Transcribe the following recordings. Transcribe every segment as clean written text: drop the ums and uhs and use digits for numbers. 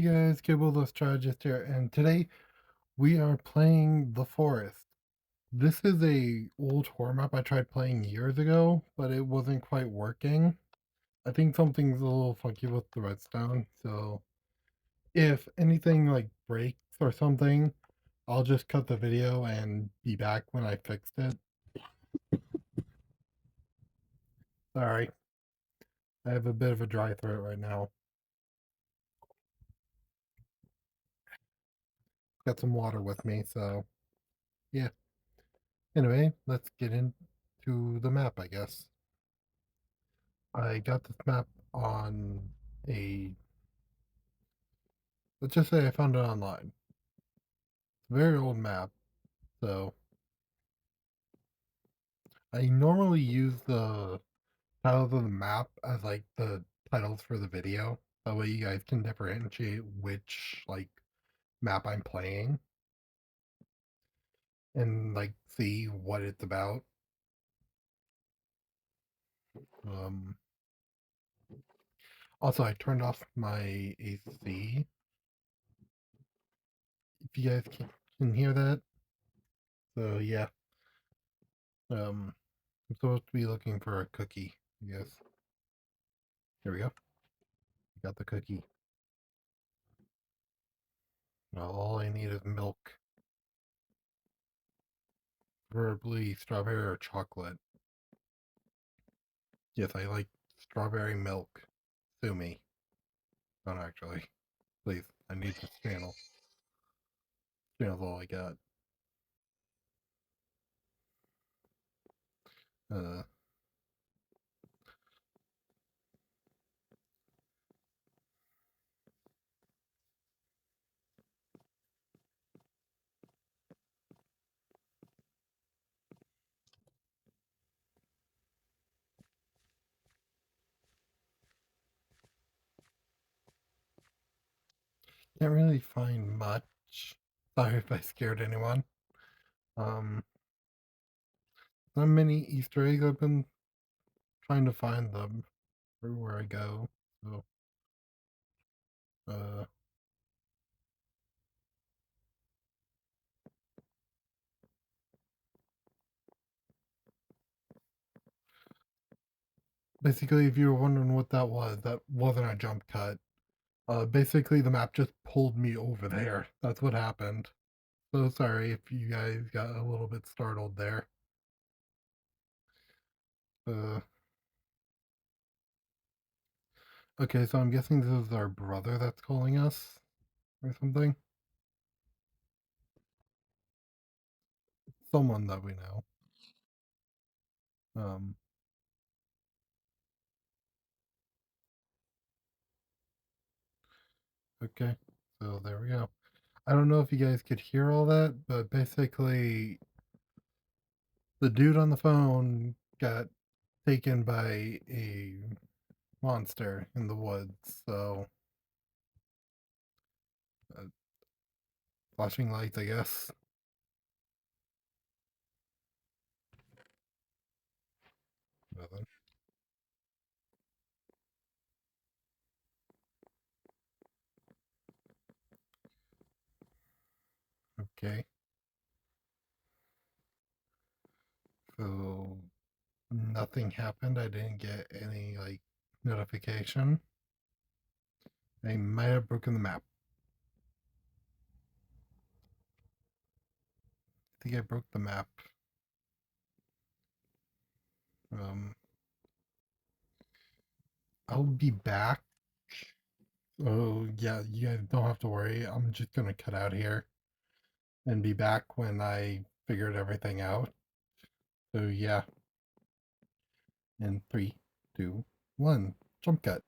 Hey guys, Kibble the Strategist here, and today we are playing The Forest. This is a old horror map I tried playing years ago, but it wasn't quite working. I think something's a little funky with the redstone, so if anything like breaks or something, I'll just cut the video and be back when I fixed it. Sorry, I have a bit of a dry throat right now. Got some water with me, so yeah. Anyway, let's get into the map, I guess. I got this map on a, let's just say I found it online. It's a very old map, so I normally use the titles of the map as like the titles for the video. That way you guys can differentiate which like map I'm playing and like see what it's about. Um, Also, I turned off my AC. If you guys can hear that. So yeah, I'm supposed to be looking for a cookie, I guess. There we go. Got the cookie. Now all I need is milk. Preferably strawberry or chocolate. Yes, I like strawberry milk. Sue me. Don't actually. Please, I need this channel. Channel's all I got. Uh, can't really find much. Sorry if I scared anyone. Um, not many Easter eggs. I've been trying to find them everywhere I go. So, uh, basically, if you were wondering what that wasn't a jump cut. Basically, the map just pulled me over there. That's what happened. So sorry if you guys got a little bit startled there. Uh, okay, so I'm guessing this is our brother that's calling us or something. Someone that we know. Um, okay, so there we go. I don't know if you guys could hear all that, but basically, the dude on the phone got taken by a monster in the woods. So, uh, flashing lights, I guess. Nothing. Okay. So nothing happened. I didn't get any like notification. I might have broken the map. I think I broke the map. Um, I'll be back. Oh yeah, you guys don't have to worry. I'm just gonna cut out here and be back when I figured everything out. So yeah, in three, two, one, jump cut.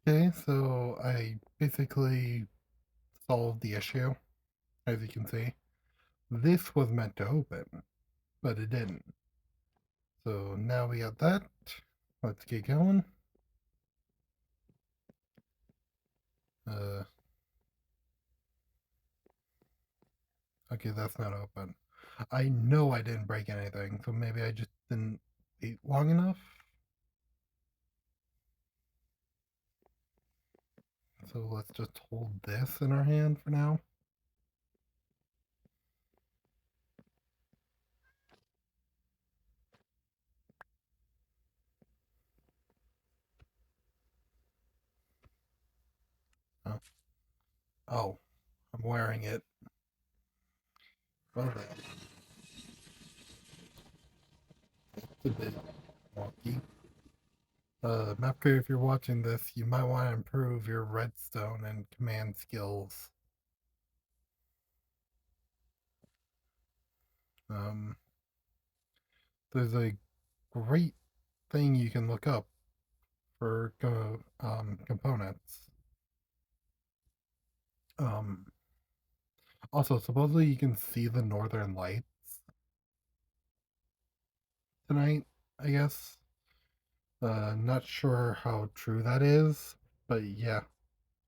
Okay, so I basically solved the issue, as you can see. This was meant to open, but it didn't. So now we got that. Let's get going. Uh, okay, that's not open. I know I didn't break anything, so maybe I just didn't eat long enough. So let's just hold this in our hand for now. Oh, oh, I'm wearing it. Well, it's a bit wonky. Mapker, if you're watching this, you might want to improve your redstone and command skills. Um, there's a great thing you can look up for components. Um, Also, supposedly you can see the northern lights tonight, I guess. Not sure how true that is, but yeah,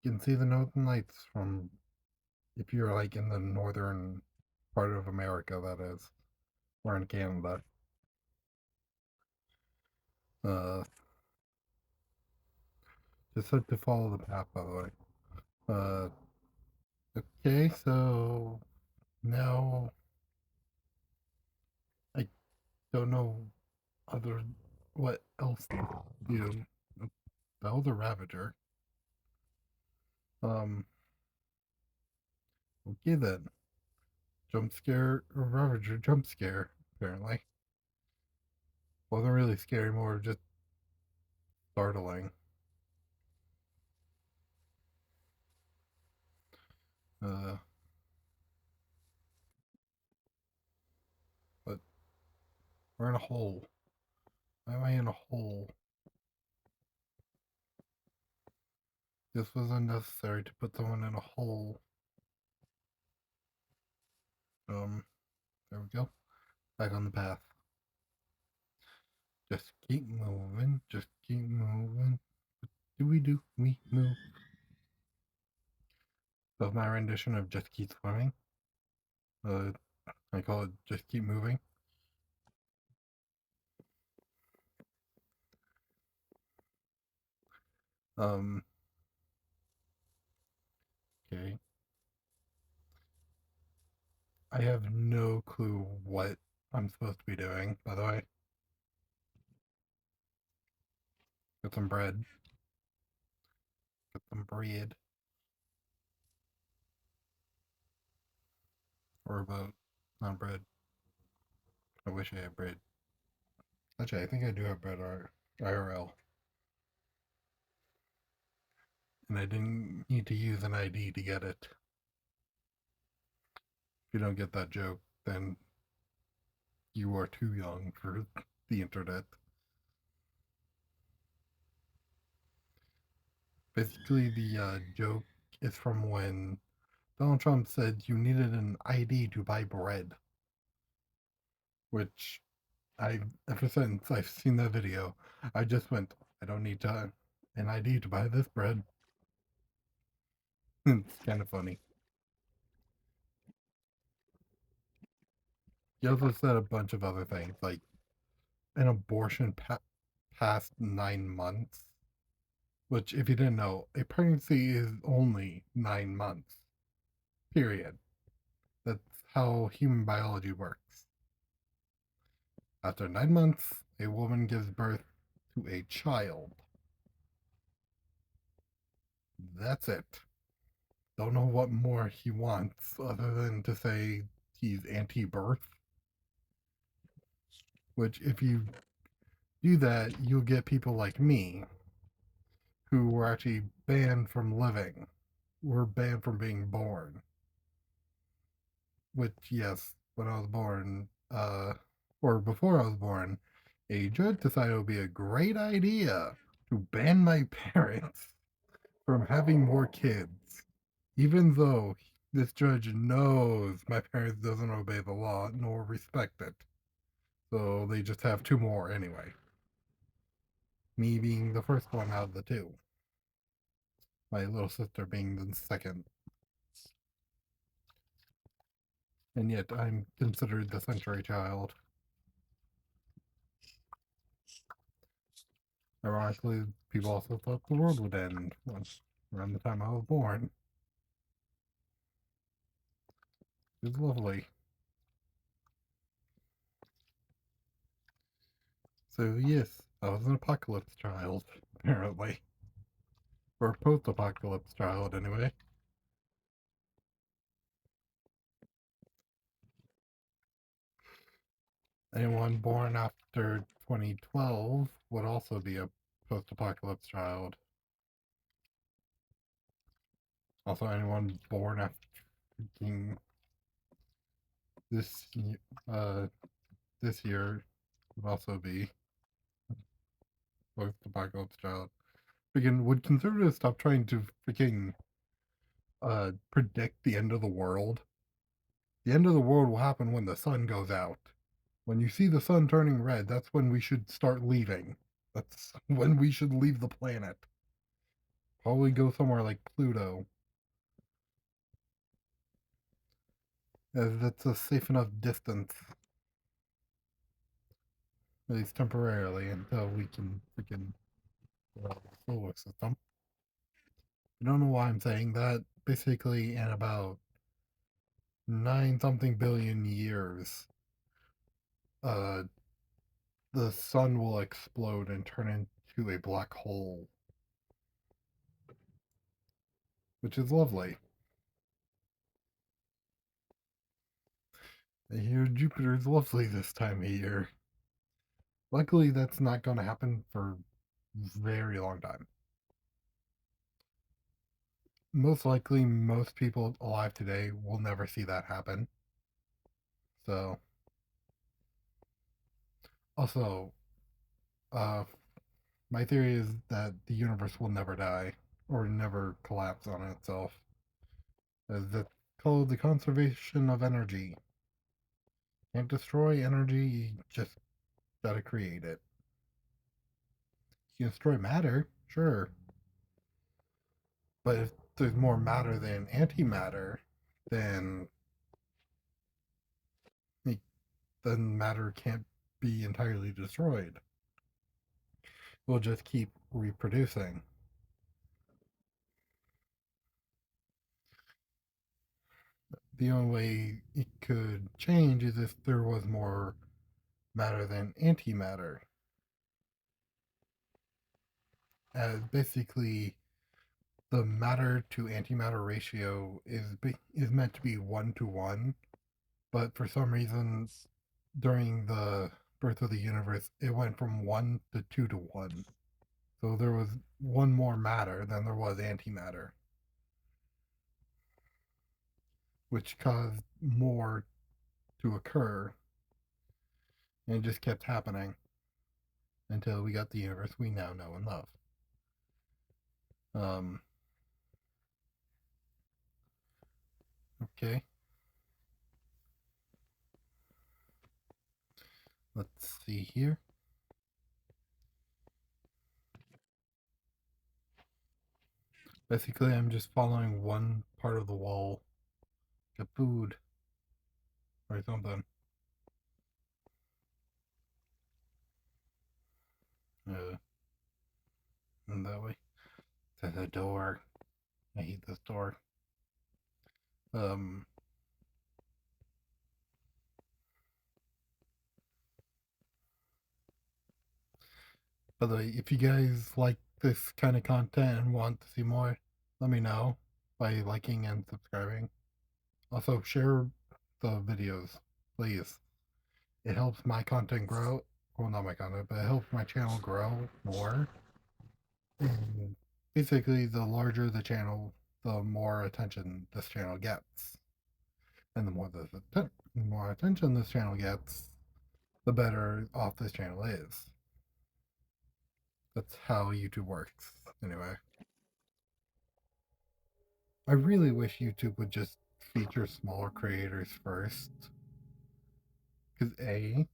you can see the northern lights from if you're like in the northern part of America, that is, or in Canada. Uh, just had to follow the path, by the way. Uh, okay, so now I don't know other what else to do. That was a Ravager. Um, okay then. Jump scare or Ravager jump scare, apparently. Wasn't really scary, more just startling. Uh, but we're in a hole. Why am I in a hole? This was unnecessary to put someone in a hole. There we go. Back on the path. Just keep moving. Just keep moving. What do we do? We move. That's my rendition of Just Keep Swimming. Uh, I call it Just Keep Moving. Um, okay. I have no clue what I'm supposed to be doing, by the way. Get some bread. Get some bread. Or about not bread. I wish I had bread. Actually, I think I do have bread IRL. And I didn't need to use an ID to get it. If you don't get that joke, then you are too young for the internet. Basically, the joke is from when Donald Trump said you needed an ID to buy bread. Which ever since I've seen that video, I just went, I don't need an ID to buy this bread. It's kind of funny. He also said a bunch of other things, like an abortion past 9 months. Which, if you didn't know, a pregnancy is only 9 months. Period. That's how human biology works. After 9 months, a woman gives birth to a child. That's it. Don't know what more he wants other than to say he's anti birth. Which, if you do that, you'll get people like me who were actually banned from living, were banned from being born. Which, yes, when I was born, or before I was born, a judge decided it would be a great idea to ban my parents from having more kids, even though this judge knows my parents doesn't obey the law nor respect it. So they just have two more anyway. Me being the first one out of the two. My little sister being the second. And yet I'm considered the century child. Ironically, people also thought the world would end once around the time I was born. It's lovely. So yes, I was an apocalypse child, apparently. Or a post-apocalypse child, anyway. Anyone born after 2012 would also be a post-apocalypse child. Also, anyone born after this uh this year would also be post-apocalypse child. Freaking, would conservatives stop trying to freaking predict the end of the world? The end of the world will happen when the sun goes out. When you see the sun turning red, that's when we should start leaving. That's when we should leave the planet. Probably go somewhere like Pluto. As that's a safe enough distance, at least temporarily, until we can freaking the solar system. I don't know why I'm saying that. Basically, in about 9 something billion years, uh, the sun will explode and turn into a black hole, which is lovely. I hear Jupiter is lovely this time of year. Luckily, that's not going to happen for a very long time. Most likely, most people alive today will never see that happen. So, also, uh, my theory is that the universe will never die or never collapse on itself. As that's called the conservation of energy. Can't destroy energy, you just gotta create it. You can destroy matter, sure. But if there's more matter than antimatter, then then matter can't be entirely destroyed. We'll just keep reproducing. The only way it could change is if there was more matter than antimatter. As basically, the matter to antimatter ratio is meant to be 1 to 1, but for some reason, during the birth of the universe, it went from 1 to 2 to 1. So there was one more matter than there was antimatter, which caused more to occur, and it just kept happening until we got the universe we now know and love. Um, okay. Let's see here. Basically, I'm just following one part of the wall. Get food or something. Uh, and that way. There's a door. I hate this door. Um, by the way, if you guys like this kind of content and want to see more, let me know by liking and subscribing. Also, share the videos, please. It helps my content grow. Well, not my content, but it helps my channel grow more. And basically, the larger the channel, the more attention this channel gets. And the more attention this channel gets, the better off this channel is. That's how YouTube works, anyway. I really wish YouTube would just feature smaller creators first. Because A,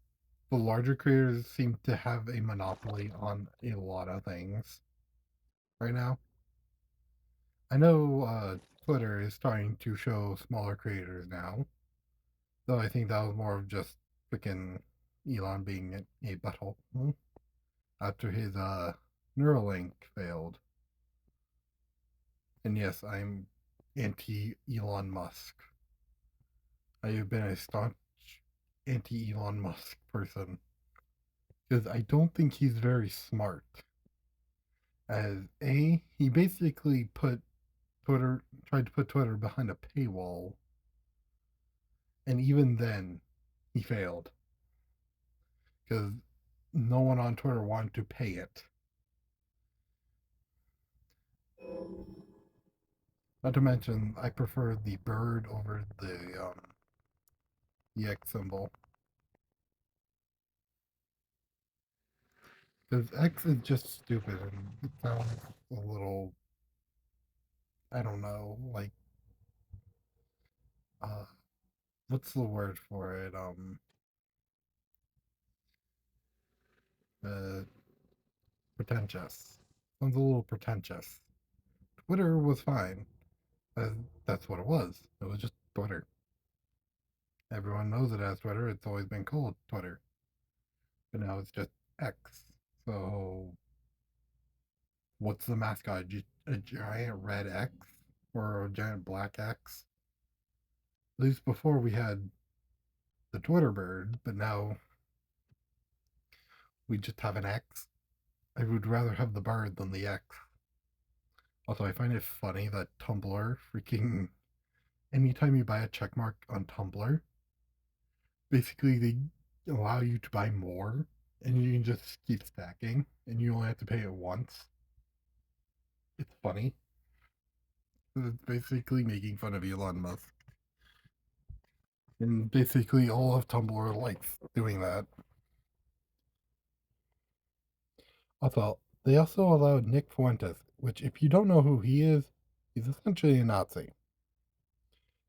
the larger creators seem to have a monopoly on a lot of things right now. I know Twitter is starting to show smaller creators now, though I think that was more of just freaking Elon being a butthole after his Neuralink failed. And yes, I'm anti Elon Musk. I have been a staunch anti Elon Musk person because I don't think he's very smart. As he basically tried to put Twitter behind a paywall, and even then, he failed because no one on Twitter wanted to pay it. Not to mention, I prefer the bird over the X symbol because X is just stupid and it sounds a little, I don't know, like uh, what's the word for it? Uh, pretentious. Sounds a little pretentious. Twitter was fine. Uh, that's what it was. It was just Twitter. Everyone knows it as Twitter. It's always been called Twitter, but now it's just X. So, what's the mascot? A giant red X or a giant black X? At least before we had the Twitter bird, but now we just have an X. I would rather have the bird than the X. Also, I find it funny that Tumblr freaking anytime you buy a checkmark on Tumblr, basically they allow you to buy more and you can just keep stacking and you only have to pay it once. It's funny. It's basically making fun of Elon Musk. And basically all of Tumblr likes doing that. Also, they also allowed Nick Fuentes, which if you don't know who he is, he's essentially a Nazi.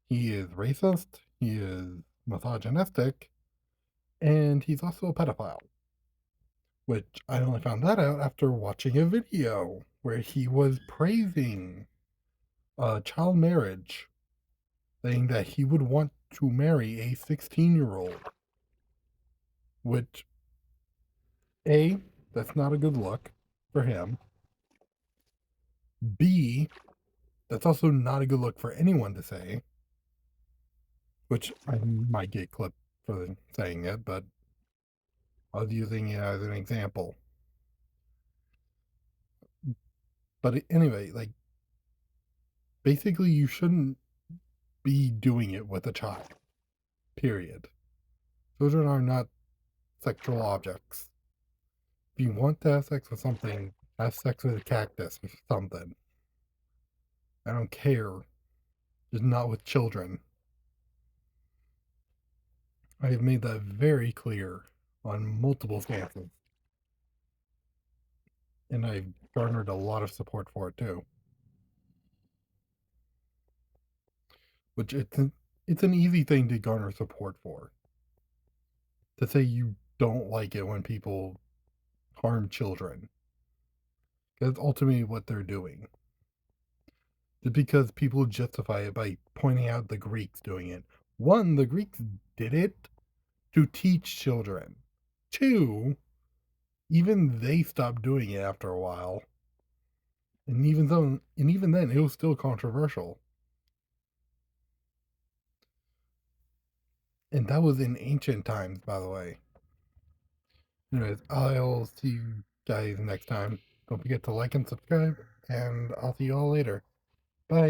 He is racist, he is misogynistic, and he's also a pedophile. Which I only found that out after watching a video where he was praising child marriage, saying that he would want to marry a 16-year-old, which, A, that's not a good look for him. B, that's also not a good look for anyone to say, which I might get clipped for saying it, but I was using it as an example. But anyway, like, basically, you shouldn't be doing it with a child, period. Children are not sexual objects. If you want to have sex with something, have sex with a cactus or something. I don't care. Just not with children. I have made that very clear on multiple stances. And I've garnered a lot of support for it too. Which it's an easy thing to garner support for. To say you don't like it when people harm children. That's ultimately what they're doing. Just because people justify it by pointing out the Greeks doing it. One, the Greeks did it to teach children. Two, even they stopped doing it after a while. And even then, it was still controversial. And that was in ancient times, by the way. Anyways, I'll see you guys next time. Don't forget to like and subscribe, and I'll see you all later. Bye.